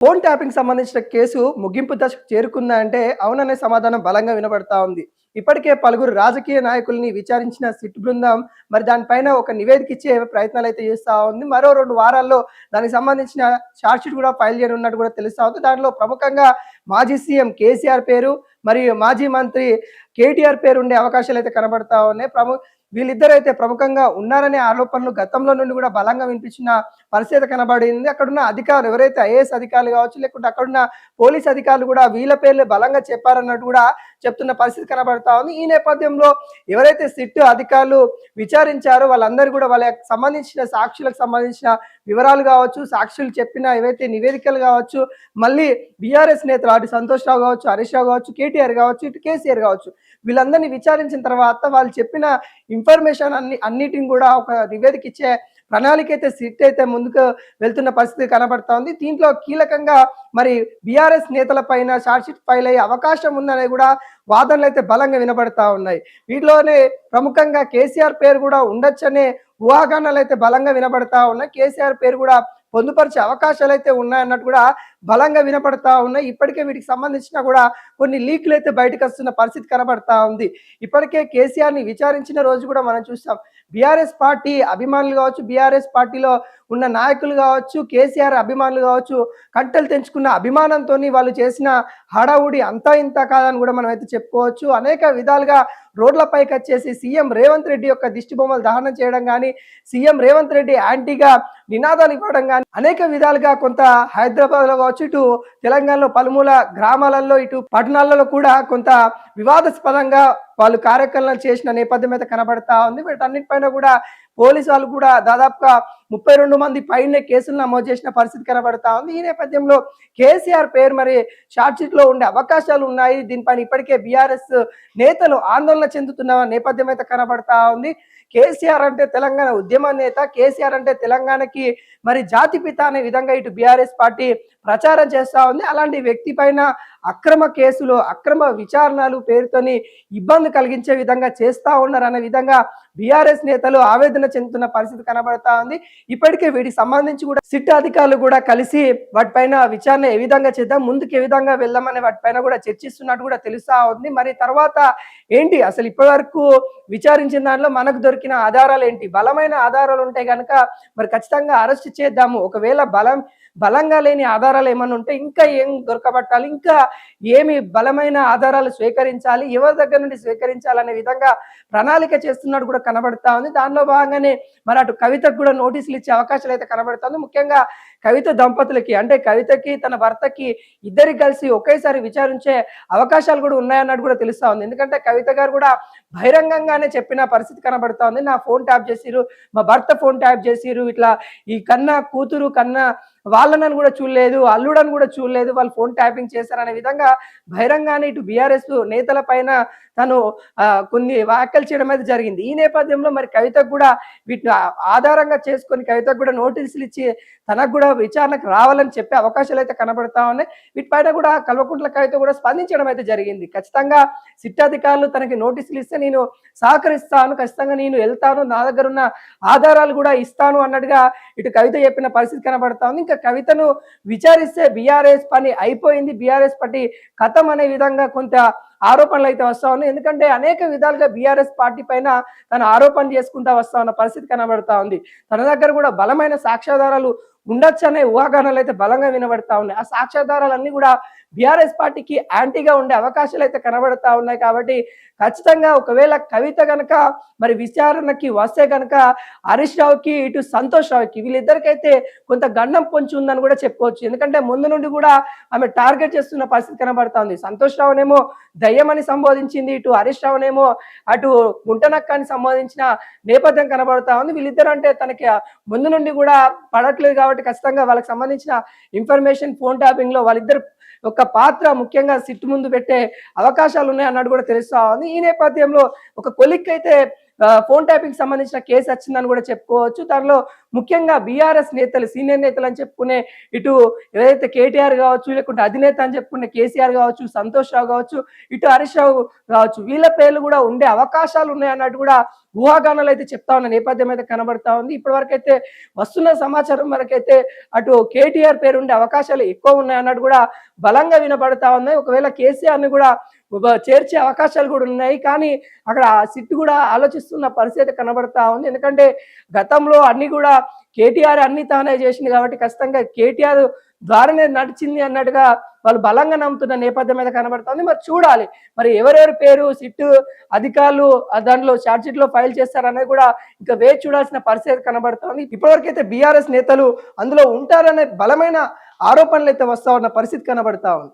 Phone tapping సంబంధించిన case ముగింపు దశకు చేరుకుందా అంటే అవుననే సమాధానం బలంగా వినబడతా ఉంది. ఇప్పటికే పలువురు రాజకీయ నాయకుల్ని విచారించిన సిట్ బృందం మరి దానిపైన ఒక నివేదిక ఇచ్చే ప్రయత్నాలైతే చేస్తా ఉంది. మరో 2 వారాల్లో దానికి సంబంధించిన చార్జ్ షీట్ కూడా ఫైల్ చేయనున్నట్టు కూడా తెలుస్తా ఉంది. దాంట్లో ప్రముఖంగా మాజీ సీఎం కేసీఆర్ పేరు మరియు మాజీ మంత్రి కేటీఆర్ పేరు ఉండే అవకాశాలైతే కనబడతా ఉన్నాయి. వీళ్ళిద్దరైతే ప్రముఖంగా ఉన్నారనే ఆరోపణలు గతంలో నుండి కూడా బలంగా వినిపించిన పరిస్థితి కనబడింది. అక్కడున్న అధికారులు ఎవరైతే ఐఏఎస్ అధికారులు కావచ్చు, లేకుంటే అక్కడున్న పోలీస్ అధికారులు కూడా వీళ్ళ పేర్లే బలంగా చెప్పారన్నట్టు కూడా చెప్తున్న పరిస్థితి కనబడతా ఉంది. ఈ నేపథ్యంలో ఎవరైతే సిట్ అధికారులు విచారించారో వాళ్ళందరూ కూడా వాళ్ళకి సంబంధించిన సాక్షులకు సంబంధించిన వివరాలు కావచ్చు, సాక్షులు చెప్పిన ఏవైతే నివేదికలు కావచ్చు, మళ్ళీ బీఆర్ఎస్ నేతలు అటు సంతోష్ రావు కావచ్చు, హరీష్ రావు కావచ్చు, కేటీఆర్ కావచ్చు, ఇటు కేసీఆర్ కావచ్చు, వీళ్ళందరినీ విచారించిన తర్వాత వాళ్ళు చెప్పిన ఇన్ఫర్మేషన్ అన్నిటిని కూడా ఒక నివేదిక ఇచ్చే ప్రణాళిక అయితే సిట్ అయితే ముందుకు వెళ్తున్న పరిస్థితి కనబడతా ఉంది. దీంట్లో కీలకంగా మరి బీఆర్ఎస్ నేతల పైన ఛార్జ్ షీట్ ఫైల్ అయ్యే అవకాశం ఉందనే కూడా వాదనలు అయితే బలంగా వినబడతా ఉన్నాయి. వీటిలోనే ప్రముఖంగా కేసీఆర్ పేరు కూడా ఉండొచ్చనే ఊహాగానాలు అయితే బలంగా వినబడతా ఉన్నాయి. కేసీఆర్ పేరు కూడా పొందుపరిచే అవకాశాలు అయితే ఉన్నాయన్నట్టు కూడా బలంగా వినపడతా ఉన్నాయి. ఇప్పటికే వీటికి సంబంధించిన కూడా కొన్ని లీక్లు అయితే బయటకు వస్తున్న పరిస్థితి కనబడతా ఉంది. ఇప్పటికే కేసీఆర్ని విచారించిన రోజు కూడా మనం చూస్తాం. బీఆర్ఎస్ పార్టీ అభిమానులు కావచ్చు, బీఆర్ఎస్ పార్టీలో ఉన్న నాయకులు కావచ్చు, కేసీఆర్ అభిమానులు కావచ్చు, కంటలు తెంచుకున్న అభిమానంతో వాళ్ళు చేసిన హడావుడి అంతా ఇంత కాదని కూడా మనం అయితే చెప్పుకోవచ్చు. అనేక విధాలుగా రోడ్లపైకి వచ్చేసి సీఎం రేవంత్ రెడ్డి యొక్క దిష్టి బొమ్మలు దహనం చేయడం కానీ, సీఎం రేవంత్ రెడ్డి యాంటీగా నినాదాలు ఇవ్వడం కానీ అనేక విధాలుగా కొంత హైదరాబాద్లో కావచ్చు, ఇటు తెలంగాణలో పలుమూల గ్రామాలలో, ఇటు పట్టణాలలో కూడా కొంత వివాదాస్పదంగా వాళ్ళు కార్యక్రమాలు చేసిన నేపథ్యం అయితే కనబడతా ఉంది. వీటన్నిటిపైన కూడా పోలీసు వాళ్ళు కూడా దాదాపుగా 32 మంది పైనే కేసులు నమోదు చేసిన పరిస్థితి కనబడతా ఉంది. ఈ నేపథ్యంలో కేసీఆర్ పేరు మరి ఛార్జ్ షీట్ లో ఉండే అవకాశాలు ఉన్నాయి. దీనిపైన ఇప్పటికే బీఆర్ఎస్ నేతలు ఆందోళన చెందుతున్న నేపథ్యం అయితే కనబడతా ఉంది. కేసీఆర్ అంటే తెలంగాణ ఉద్యమ నేత, కేసీఆర్ అంటే తెలంగాణకి మరి జాతిపిత అనే విధంగా ఇటు బీఆర్ఎస్ పార్టీ ప్రచారం చేస్తా ఉంది. అలాంటి వ్యక్తి పైన అక్రమ కేసులు, అక్రమ విచారణలు పేరుతోని ఇబ్బంది కలిగించే విధంగా చేస్తా ఉన్నారు అనే విధంగా బీఆర్ఎస్ నేతలు ఆవేదన చెందుతున్న పరిస్థితి కనబడతా ఉంది. ఇప్పటికే వీటికి సంబంధించి కూడా సిట్ అధికారులు కూడా కలిసి వాటిపైన విచారణ ఏ విధంగా చేద్దాం, ముందుకు ఏ విధంగా వెళ్దామనే వాటిపైన కూడా చర్చిస్తున్నట్టు కూడా తెలుస్తా ఉంది. మరి తర్వాత ఏంటి అసలు ఇప్పటి వరకు విచారించిన దాంట్లో మనకు దొరికిన ఆధారాలు ఏంటి, బలమైన ఆధారాలు ఉంటే కనుక మరి ఖచ్చితంగా అరెస్ట్ చేద్దాము. ఒకవేళ బలంగా లేని ఆధారాలు ఏమైనా ఉంటే ఇంకా ఏం దొరకబట్టాలి, ఇంకా ఏమి బలమైన ఆధారాలు స్వీకరించాలి, ఎవరి దగ్గర నుండి స్వీకరించాలనే విధంగా ప్రణాళిక చేస్తున్నట్టు కూడా కనబడతా ఉంది. దానిలో భాగంగానే మరి అటు కవితకు కూడా నోటీసులు ఇచ్చే అవకాశాలు అయితే కనబడుతుంది. ముఖ్యంగా కవిత దంపతులకి అంటే కవితకి తన భర్తకి ఇద్దరికి కలిసి ఒకేసారి విచారించే అవకాశాలు కూడా ఉన్నాయన్నట్టు కూడా తెలుస్తా ఉంది. ఎందుకంటే కవిత గారు కూడా బహిరంగంగానే చెప్పిన పరిస్థితి కనబడతా ఉంది. నా ఫోన్ ట్యాప్ చేసిరు, మా భర్త ఫోన్ ట్యాప్ చేసిరు, ఇట్లా ఈ కన్నా కూతురు కన్నా వాళ్ళనని కూడా చూడలేదు, అల్లుడని కూడా చూడలేదు, వాళ్ళు ఫోన్ ట్యాపింగ్ చేశారనే విధంగా బహిరంగానే ఇటు బీఆర్ఎస్ నేతల పైన తను కొన్ని వ్యాఖ్యలు చేయడం అయితే జరిగింది. ఈ నేపథ్యంలో మరి కవితకు కూడా వీటిని ఆధారంగా చేసుకొని కవితకు కూడా నోటీసులు ఇచ్చి తనకు కూడా విచారణకు రావాలని చెప్పే అవకాశాలు అయితే కనబడతా ఉన్నాయి. వీటిపైన కూడా కల్వకుంట్ల కవిత కూడా స్పందించడం అయితే జరిగింది. ఖచ్చితంగా సిట్ అధికారులు తనకి నోటీసులు ఇస్తే నేను సహకరిస్తాను, ఖచ్చితంగా నేను వెళ్తాను, నా దగ్గర ఉన్న ఆధారాలు కూడా ఇస్తాను అన్నట్టుగా ఇటు కవిత చెప్పిన పరిస్థితి కనబడతా ఉంది. ఇంకా కవితను విచారిస్తే బీఆర్ఎస్ పని అయిపోయింది, బీఆర్ఎస్ పార్టీ ఖతం అనే విధంగా కొంత ఆరోపణలు అయితే వస్తా ఉన్నాయి. ఎందుకంటే అనేక విధాలుగా బీఆర్ఎస్ పార్టీ పైన తన ఆరోపణ చేసుకుంటా వస్తా ఉన్న పరిస్థితి కనబడతా ఉంది. తన దగ్గర కూడా బలమైన సాక్ష్యాధారాలు ఉండొచ్చు అనే ఊహాగానాలు అయితే బలంగా వినబడతా ఉన్నాయి. ఆ సాక్ష్యాధారాలన్నీ కూడా బీఆర్ఎస్ పార్టీకి యాంటీగా ఉండే అవకాశాలు అయితే కనబడతా ఉన్నాయి. కాబట్టి ఖచ్చితంగా ఒకవేళ కవిత కనుక మరి విచారణకి వస్తే కనుక హరీష్ రావుకి ఇటు సంతోష్ రావుకి వీళ్ళిద్దరికైతే కొంత గండం పొంచి ఉందని కూడా చెప్పుకోవచ్చు. ఎందుకంటే ముందు నుండి కూడా ఆమె టార్గెట్ చేస్తున్న పరిస్థితి కనబడతా ఉంది. సంతోష్ రావునేమో దయ్యమని సంబోధించింది, ఇటు హరీష్ రావునేమో అటు గుంటనక్కని సంబోధించిన నేపథ్యం కనబడతా ఉంది. వీళ్ళిద్దరు అంటే తనకి ముందు నుండి కూడా పడట్లేదు కాబట్టి ఖచ్చితంగా వాళ్ళకి సంబంధించిన ఇన్ఫర్మేషన్ ఫోన్ ట్యాపింగ్ లో వాళ్ళిద్దరు ఒక పాత్ర ముఖ్యంగా సిట్ ముందు పెట్టే అవకాశాలు ఉన్నాయి అన్నట్టు కూడా తెలుస్తా ఉంది. ఈ నేపథ్యంలో ఒక కొలిక్ అయితే ఫోన్ ట్యాపింగ్ సంబంధించిన కేసు వచ్చిందని కూడా చెప్పుకోవచ్చు. దానిలో ముఖ్యంగా బీఆర్ఎస్ నేతలు, సీనియర్ నేతలు అని చెప్పుకునే ఇటు ఏదైతే కేటీఆర్ కావచ్చు, లేకుంటే అధినేత అని చెప్పుకునే కేసీఆర్ కావచ్చు, సంతోష్ రావు కావచ్చు, ఇటు హరీష్ రావు కావచ్చు, వీళ్ళ పేర్లు కూడా ఉండే అవకాశాలు ఉన్నాయన్నట్టు కూడా ఊహాగానాలు అయితే చెప్తా ఉన్న నేపథ్యం అయితే కనబడతా ఉంది. ఇప్పటి వరకైతే వస్తున్న సమాచారం వరకైతే అటు కేటీఆర్ పేరు ఉండే అవకాశాలు ఎక్కువ ఉన్నాయన్నట్టు కూడా బలంగా వినబడతా ఉన్నాయి. ఒకవేళ కేసీఆర్ ని కూడా చేర్చే అవకాశాలు కూడా ఉన్నాయి. కానీ అక్కడ సిట్ కూడా ఆలోచిస్తున్న పరిస్థితి కనబడతా ఉంది. ఎందుకంటే గతంలో అన్ని కూడా కేటీఆర్ అన్ని తానే చేసింది కాబట్టి ఖచ్చితంగా కేటీఆర్ ద్వారానే నడిచింది అన్నట్టుగా వాళ్ళు బలంగా నమ్ముతున్న నేపథ్యం మీద కనబడుతుంది. మరి చూడాలి మరి ఎవరెవరి పేరు సిట్ అధికారులు దాంట్లో ఛార్జ్ షీట్ లో ఫైల్ చేస్తారనేది కూడా ఇంకా వేచి చూడాల్సిన పరిస్థితి కనబడుతోంది. ఇప్పటివరకైతే బీఆర్ఎస్ నేతలు అందులో ఉంటారనే బలమైన ఆరోపణలు అయితే వస్తా ఉన్న పరిస్థితి కనబడతా ఉంది.